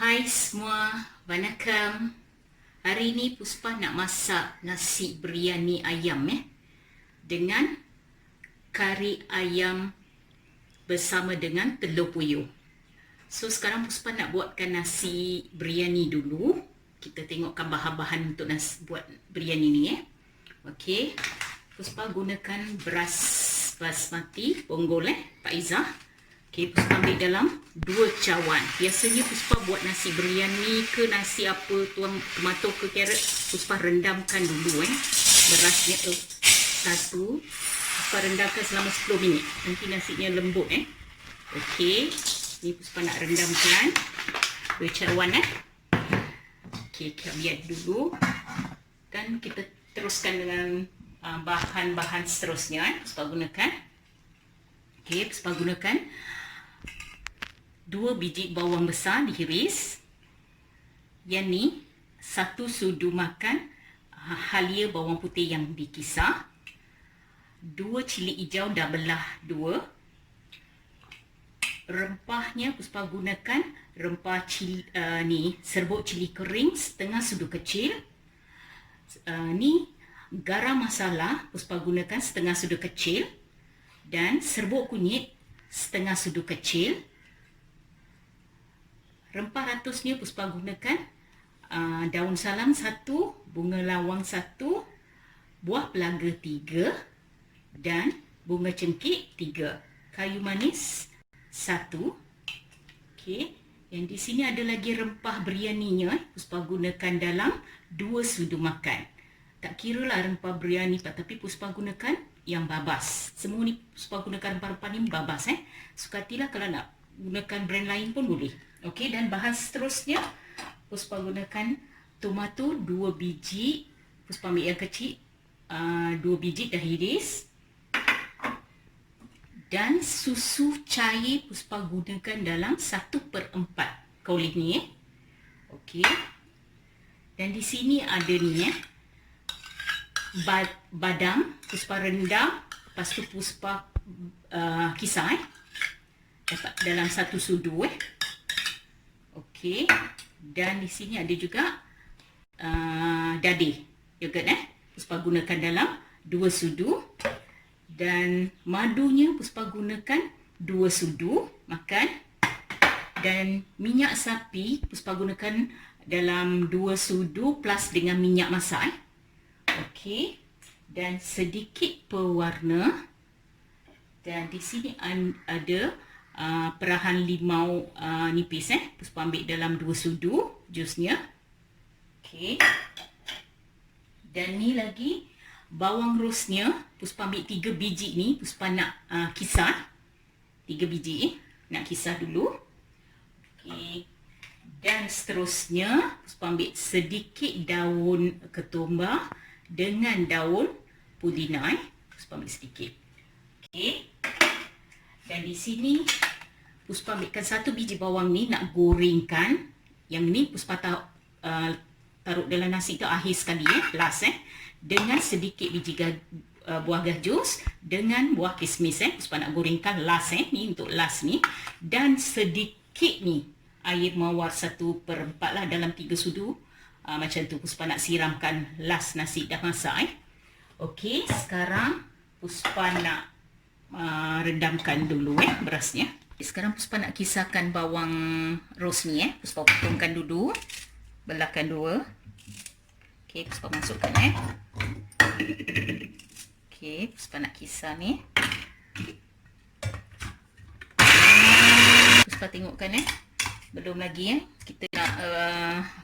Hai semua, Vanakkam. Hari ni Puspa nak masak nasi biryani ayam dengan kari ayam bersama dengan telur puyuh. So sekarang Puspa nak buatkan nasi biryani dulu. Kita tengokkan bahan-bahan untuk nasi buat biryani ni Okey. Puspa gunakan beras basmati bonggol Pak Izzah. Okey, Puspa ambil dalam 2 cawan. Biasanya Puspa buat nasi biryani ke nasi apa, tomato ke carrot, Puspa rendamkan dulu berasnya satu. Puspa rendamkan selama 10 minit. Nanti nasinya lembut Okey, ni Puspa nak rendamkan 2 cawan Okey, kita biar dulu. Dan kita teruskan dengan bahan-bahan seterusnya Puspa gunakan. Okey, Puspa gunakan 2 biji bawang besar dihiris. Yang ni 1 sudu makan halia bawang putih yang dikisar. 2 cili hijau dah belah 2. Rempahnya Puspa gunakan rempah cili, serbuk cili kering setengah sudu kecil. Ni garam masala Puspa gunakan setengah sudu kecil. Dan serbuk kunyit setengah sudu kecil. Rempah ratusnya Puspa gunakan daun salam 1, bunga lawang 1, buah pelaga 3 dan bunga cengkih 3, kayu manis 1. Okey, yang di sini ada lagi rempah biryaninya Puspa gunakan dalam 2 sudu makan. Tak kira lah rempah biryani tapi Puspa gunakan yang babas. Semua ni Puspa gunakan rempah-rempah ni babas Sukatilah, kalau nak gunakan brand lain pun boleh. Okey, dan bahan seterusnya Puspa gunakan tomato 2 biji. Puspa ambil yang kecil, 2 biji dah iris. Dan susu cair Puspa gunakan dalam 1/4 kauli ni Okey. Dan di sini ada ni badam Puspa rendam, lepas tu Puspa kisar dapat dalam 1 sudu Okey. Dan di sini ada juga dadi yogurt Puspa gunakan dalam 2 sudu. Dan madunya Puspa gunakan 2 sudu makan. Dan minyak sapi Puspa gunakan dalam 2 sudu plus dengan minyak masak Okey. Dan sedikit pewarna. Dan di sini ada perahan limau nipis Puspa ambil dalam 2 sudu jusnya. Okey. Dan ni lagi bawang rosnya Puspa ambil 3 biji ni. Puspa nak kisar 3 biji nak kisar dulu. Okey. Dan seterusnya Puspa ambil sedikit daun ketumbar dengan daun pudina Puspa ambil sedikit. Okey. Dan di sini Puspa ambilkan 1 biji bawang ni nak gorengkan. Yang ni Puspa taruh dalam nasi tu akhir sekali last dengan sedikit biji buah gajus dengan buah kismis Puspa nak gorengkan last ni untuk last ni. Dan sedikit ni air mawar 1/4 lah dalam 3 sudu. Macam tu Puspa nak siramkan last nasi dah masak Okey, sekarang Puspa nak rendamkan dulu berasnya. Sekarang Puspa nak kisarkan bawang ros ni Puspa potongkan dulu, belahkan 2. Okey, Puspa masukkan Okey, Puspa nak kisar ni. Puspa tengokkan belum lagi kita nak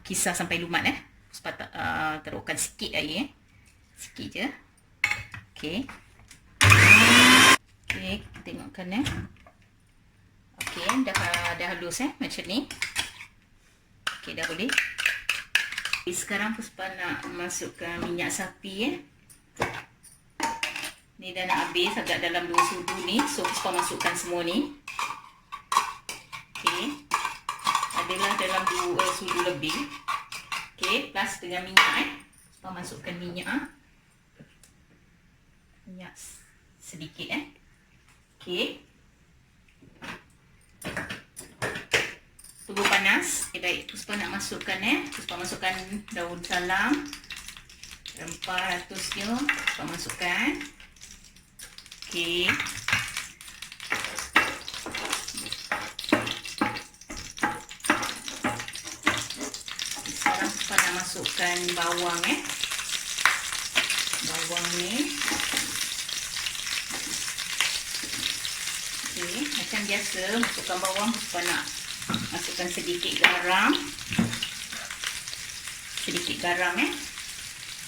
kisar sampai lumat Puspa taruhkan sikit air sikit je. Okey. Okey, tengokkan Okey, dah halus macam ni. Okey, dah boleh. Okay, sekarang Puspa nak masukkan minyak sapi Ni dah nak habis agak dalam 2 sudu ni. So Puspa masukkan semua ni. Okey. Adalah dalam 2 sudu lebih. Okey, plus dengan minyak Puspa masukkan minyak. Minyak sedikit Okey. Tunggu panas. Okay, baik. Puspa nak masukkan Puspa masukkan daun salam. Rempah ratusnya. Puspa masukkan. Okey. Sekarang Puspa nak masukkan bawang Bawang ni. Okey, macam biasa masukkan bawang, Puspa nak masukkan sedikit garam.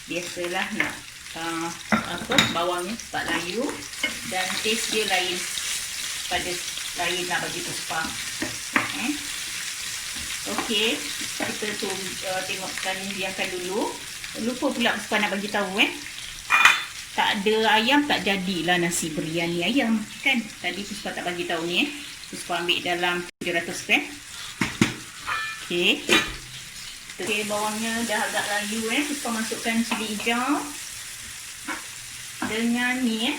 Biasalah nak bawangnya tak layu dan taste dia lain lah bagi Puspa. Okey, kita tengokkan, biarkan dulu. Lupa pula Puspa nak bagi tahu tak ada ayam tak jadilah nasi biryani ayam kan. Tadi Puspa tak bagi tahu ni Puspa ambil dalam 700 gram. Okey. Okey, bawangnya dah agak layu Puspa masukkan cili hijau dengan ni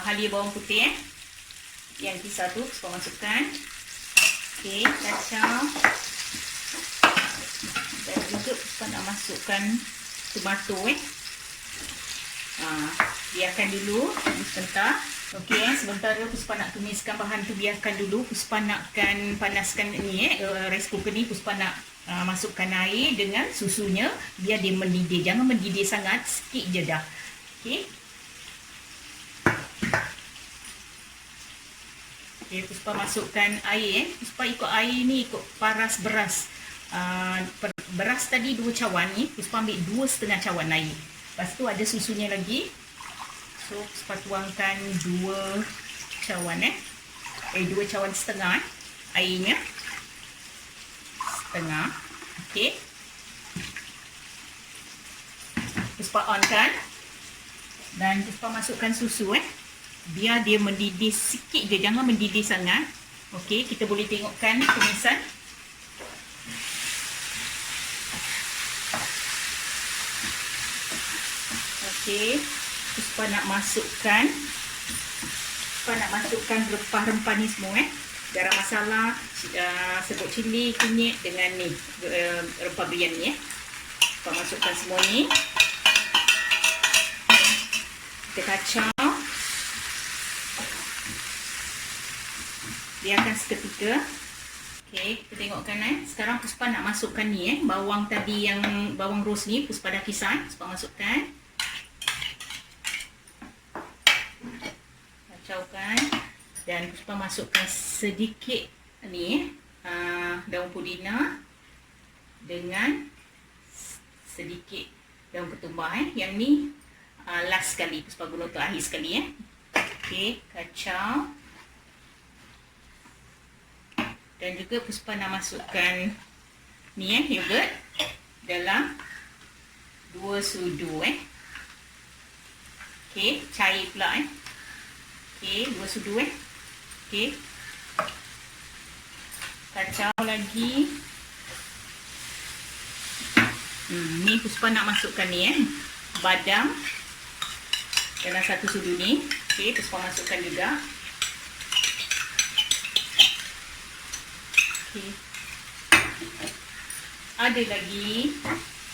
halia bawang putih yang kisar tu Puspa masukkan. Okey, kacang. Dan juga Puspa nak masukkan tomato biarkan dulu sebentar. Okey, sementara Puspa nak tumiskan bahan tu, biarkan dulu. Puspa nakkan panaskan ni rice cooker ni. Puspa nak masukkan air dengan susunya biar dia mendidih. Jangan mendidih sangat, sikit je dah. Okey. Okey, Puspa masukkan air Puspa ikut air ni ikut paras beras. Beras tadi 2 cawan ni Puspa ambil 2,5 cawan air. Lepas tu ada susunya lagi. So Puspa tuangkan 2 cawan 2 cawan setengah airnya. Setengah. Okey. Puspa onkan dan Puspa masukkan susu biar dia mendidih sikit je, jangan mendidih sangat. Okey, kita boleh tengokkan tumisan. Okey, Puspa nak masukkan rempah-rempah ni semua garam masala, serbuk cili, kunyit dengan ni rempah biryani Puspa masukkan semua ni. Kita kacau. Biarkan seketika. Okey, kita tengokkan Sekarang Puspa nak masukkan ni bawang tadi, yang bawang ros ni Puspa dah kisar. Puspa masukkan. Kacaukan. Dan Puspa masukkan sedikit ni daun pudina dengan sedikit daun ketumbar Yang ni last sekali Puspa guna untuk akhir sekali Okey, kacau. Dan juga Puspa nak masukkan ni yogurt dalam 2 sudu Okey, cair pula Okey, 2 sudu Okey. Kacau lagi. Ni Puspa nak masukkan ni badam dalam 1 sudu ni. Okey, Puspa masukkan juga. Okey. Ada lagi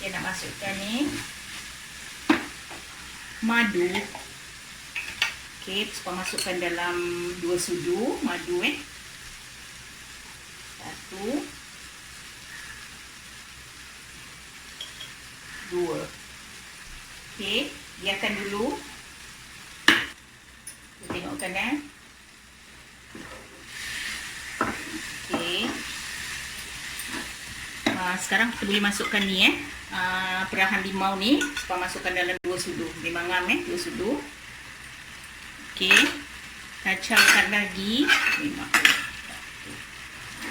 yang nak masukkan ni madu. Okey, Puspa masukkan dalam 2 sudu madu 1. Dua. Okey, biarkan dulu. Kita tengokkan Okey. Sekarang kita boleh masukkan ni perahan limau ni. Puspa masukkan dalam 2 sudu. Memang ngam 2 sudu. Okey. Kacaukan lagi.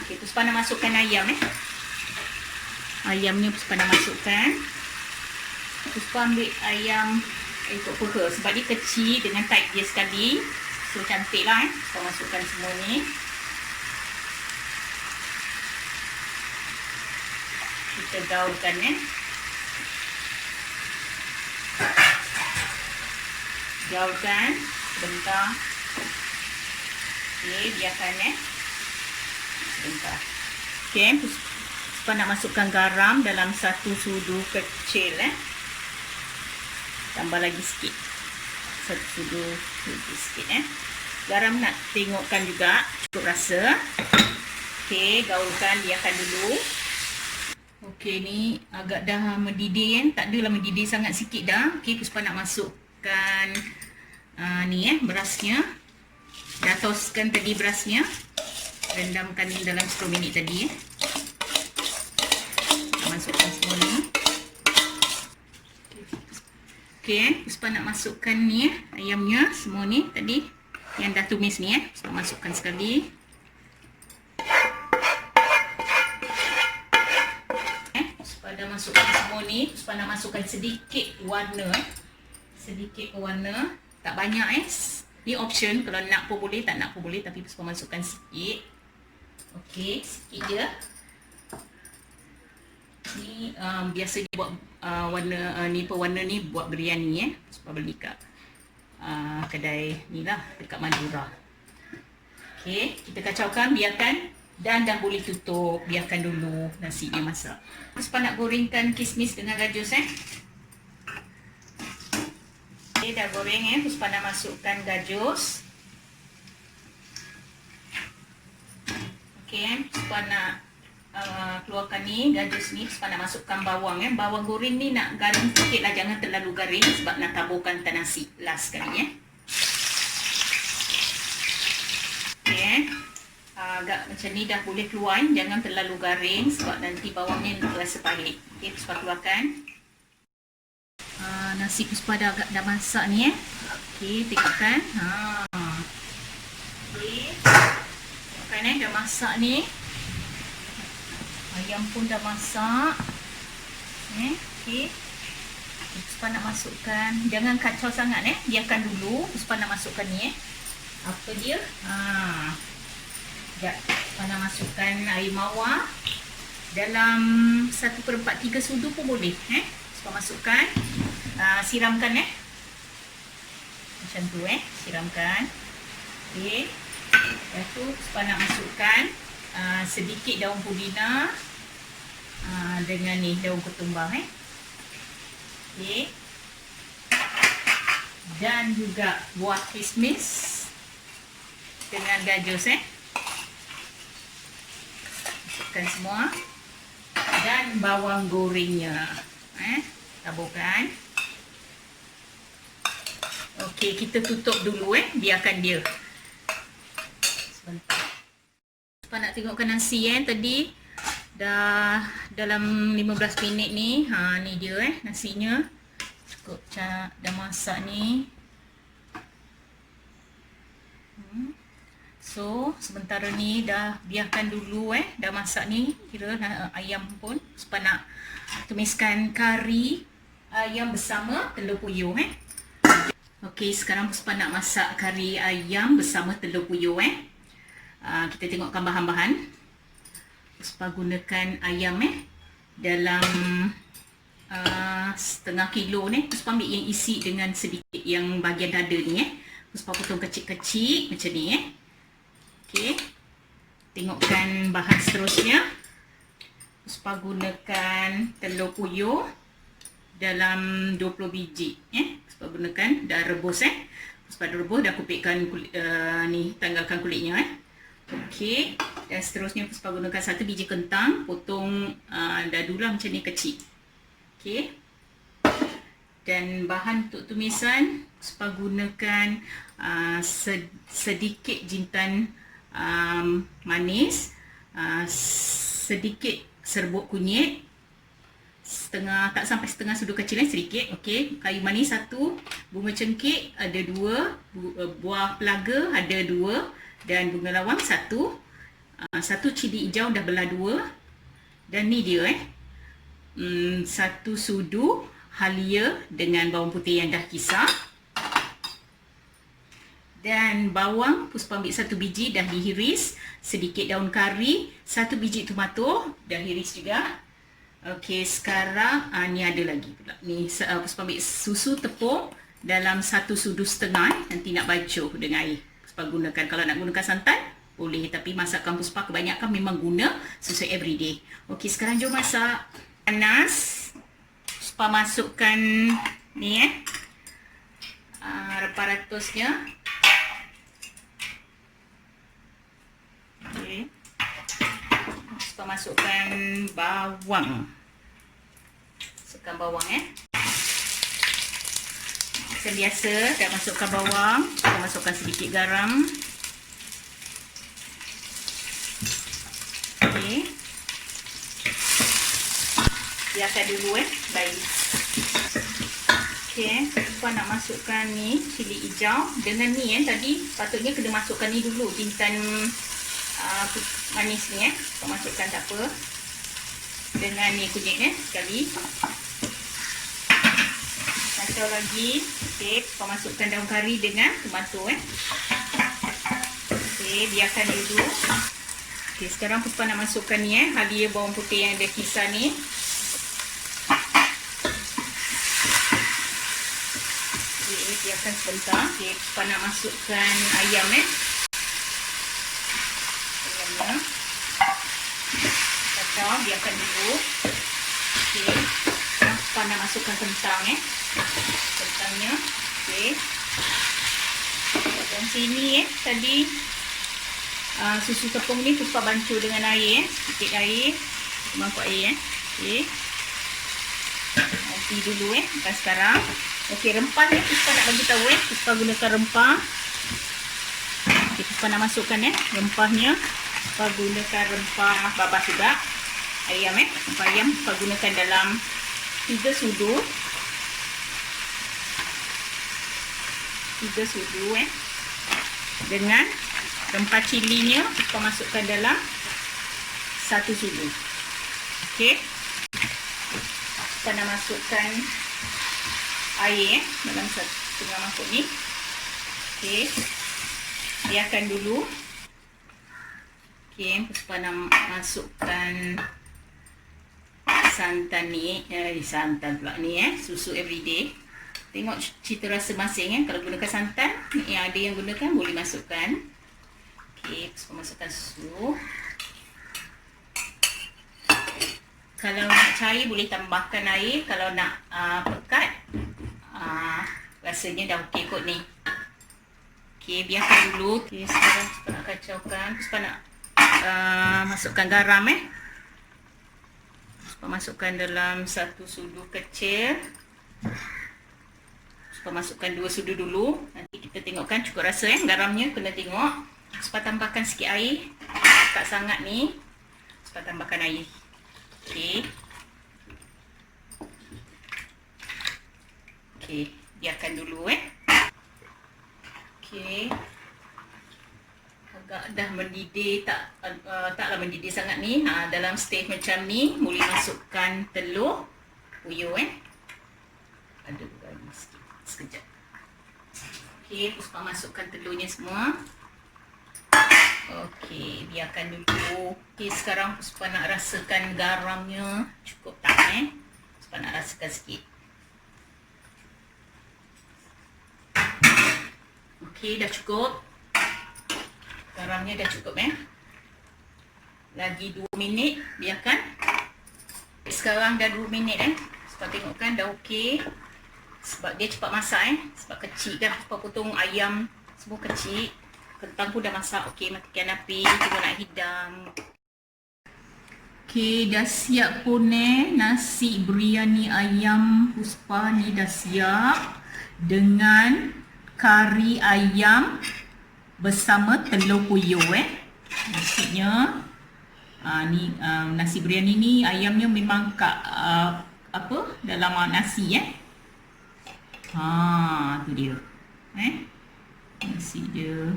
Okey, Puspa nak masukkan ayam Ayamnya Puspa nak masukkan. Puspa ambil ayam ikut peha sebab dia kecil dengan tight dia sekali. So cantik lah Puspa masukkan semua ni. Kita gaulkan gaulkan sebentar. Okey, biarkan sebentar. Okey, Puspa nak masukkan garam dalam 1 sudu kecil. Tambah lagi sikit. 1 sudu sikit. Garam nak tengokkan juga cukup rasa. Okey, gaulkan, biarkan dulu. Okey, ni agak dah mendidih kan. Tak adalah mendidih sangat, sikit dah. Okey, Puspa nak masukkan berasnya. Dah toskan tadi berasnya. Rendamkan ni dalam 10 minit tadi. Masukkan semua ni. Okey, Puspa nak masukkan ni ayamnya semua ni tadi yang dah tumis ni Puspa masukkan sekali. Puspa dah masukkan semua ni. Puspa nak masukkan sedikit warna. Sedikit warna, tak banyak Ni option, kalau nak pun boleh, tak nak pun boleh, tapi Puspa masukkan sikit. Okey, sikit je. Ni biasa dia buat warna ni pewarna ni buat biryani Puspa beli kat kedai ni lah dekat Madura. Okey, kita kacaukan, biarkan, dan dah boleh tutup, biarkan dulu nasinya masak. Puspa nak gorengkan kismis dengan gajus Okey, dah goreng Puspa nak masukkan gajus. Okey, Puspa nak keluarkan ni gajus ni. Puspa nak masukkan bawang Bawang goreng ni nak garing sikit lah, jangan terlalu garing sebab nak taburkan tan nasi last sekali Okey, agak macam ni dah boleh keluar, jangan terlalu garing sebab nanti bawangnya rasa pahit. Okey, Puspa keluarkan. Nasi Puspa dah masak ni Okey, tengokkan. Okey, tengokkan dah masak ni. Ayam pun dah masak. Okey. Puspa nak masukkan, jangan kacau sangat biarkan dulu. Puspa nak masukkan ni apa dia? Sekejap. Puspa nak masukkan air mawar dalam 1/4 sudu pun boleh. Puspa masukkan. Siramkan macam tu siramkan. Okey. Lepas tu Puspa nak masukkan sedikit daun pudina dengan ni daun ketumbar Okey. Dan juga buah kismis dengan gajus masukkan semua, dan bawang gorengnya taburkan. Okey, kita tutup dulu biarkan dia sebentar. Puspa nak tengokkan nasi tadi dah dalam 15 minit ni. Ni dia nasinya. Cukup dah masak ni. So, sementara ni dah biarkan dulu dah masak ni. Kira ayam pun. Puspa nak tumiskan kari ayam bersama telur puyuh Okey, sekarang Puspa nak masak kari ayam bersama telur puyuh kita tengokkan bahan-bahan. Puspa gunakan ayam dalam setengah kilo Puspa ambil yang isi dengan sedikit yang bahagian dada ni Puspa potong kecil-kecil macam ni Okey. Tengokkan bahan seterusnya. Puspa gunakan telur puyuh dalam 20 biji Puspa gunakan, dah rebus Puspa dah rebus, dah kupitkan ni, tanggalkan kulitnya Okey, dan seterusnya Puspa gunakan 1 biji kentang, potong dadu lah macam ni kecil. Okey. Dan bahan untuk tumisan Puspa gunakan sedikit jintan manis, sedikit serbuk kunyit, setengah, tak sampai setengah sudu kecil sedikit. Okey, kayu manis 1, bunga cengkeh ada 2, buah pelaga ada 2, dan bunga lawang 1, 1 cili hijau dah belah 2, dan ni dia 1 sudu halia dengan bawang putih yang dah kisar, dan bawang Puspa ambil 1 biji dah dihiris, sedikit daun kari, 1 biji tomato dah hiris juga. Okey, sekarang ni ada lagi pula ni, Puspa ambil susu tepung dalam 1,5 sudu nanti nak bacuh dengan air. Puspa gunakan, kalau nak gunakan santan boleh. Tapi masakan Puspa kebanyakan memang guna susu everyday. Okey, sekarang jom masak. Panas. Puspa masukkan ni rempah ratusnya. Okey. Puspa masukkan bawang. Masukkan bawang Macam biasa, dah masukkan bawang. Kita masukkan sedikit garam. Okey. Biarkan dulu baik. Okey, Puspa nak masukkan ni cili hijau. Dengan ni tadi patutnya kena masukkan ni dulu, jintan manis ni Puspa masukkan tak apa. Dengan ni kunyit sekali. Kacau lagi. Okey, Puspa masukkan daun kari dengan tomato Okey, biarkan dulu. Okey, sekarang Puspa nak masukkan ni halia bawang putih yang ada kisar ni. Biarkan sebentar. Okey, Puspa nak masukkan ayam ayamnya. Kacau, biarkan dulu. Okey, Puspa nak masukkan kentang kentangnya. Okey. Dan sini tadi susu tepung ni Puspa bancuh dengan air sedikit air. Mangkuk air Okey. Nanti dulu bukan sekarang. Okey, rempah ni Puspa nak bagi tahu Puspa gunakan rempah. Okey, Puspa nak masukkan rempahnya. Puspa gunakan rempah babas juga. Ayam rempah ayam Puspa gunakan dalam 3 sudu. 3 sudu dengan rempah cilinya Puspa masukkan dalam 1 sudu. Okey. Puspa nak masukkan air dalam 1/2 mangkuk ni. Okey. Biarkan dulu. Okey, Puspa nak masukkan santan ni. Santan pula ni susu everyday. Tengok cita rasa masing kalau gunakan santan, yang ada yang gunakan boleh masukkan. Okey, Puspa masukkan susu. Kalau nak cair boleh tambahkan air, kalau nak pekat rasanya dah okey kot ni. Okey, biarkan dulu. Okey, sekarang Puspa nak kacaukan. Puspa nak masukkan garam Puspa masukkan dalam 1 sudu kecil. Puspa masukkan 2 sudu dulu. Nanti kita tengokkan cukup rasa garamnya kena tengok. Puspa tambahkan sikit air. Tak sangat ni. Puspa tambahkan air. Okey. Okey, biarkan dulu Okey. Agak dah mendidih, taklah mendidih sangat ni. Dalam stage macam ni boleh masukkan telur puyuh Ada lagi sikit. Sekejap. Okey, Puspa masukkan telurnya semua. Okey, biarkan dulu. Okey, sekarang Puspa nak rasakan garamnya cukup tak Puspa nak rasakan sikit. Okey, dah cukup. Garamnya dah cukup Lagi 2 minit, biarkan. Sekarang dah 2 minit Puspa tengokkan dah okey. Sebab dia cepat masak sebab kecil kan. Puspa potong ayam semua kecil. Kentang pun dah masak. Okey, matikan api. Kita nak hidang. Okey, dah siap pun nasi biryani ayam Puspa ni dah siap. Dengan kari ayam bersama telur puyuh Maksudnya ni nasi biryani ni ayamnya memang kat dalam nasi tu dia. Nasi dia.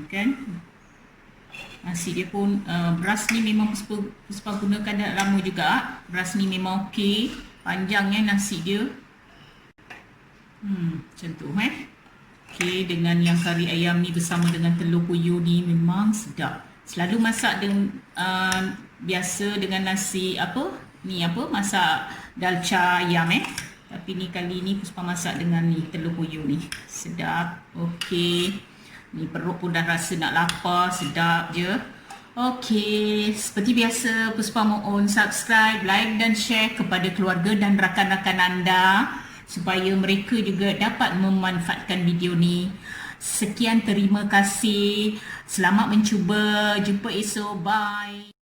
Kan? Nasi dia pun beras ni memang Puspa gunakan dah lama juga. Beras ni memang okey. Panjang nasi dia. Macam tu Okey, dengan yang kari ayam ni bersama dengan telur puyuh ni memang sedap. Selalu masak dengan biasa dengan nasi masak dalca ayam Tapi ni kali ni Puspa masak dengan ni telur puyuh ni. Sedap. Okey. Ni perut pun dah rasa nak lapar, sedap je. Okey, seperti biasa Puspa mohon subscribe, like dan share kepada keluarga dan rakan-rakan anda supaya mereka juga dapat memanfaatkan video ni. Sekian, terima kasih. Selamat mencuba. Jumpa esok. Bye.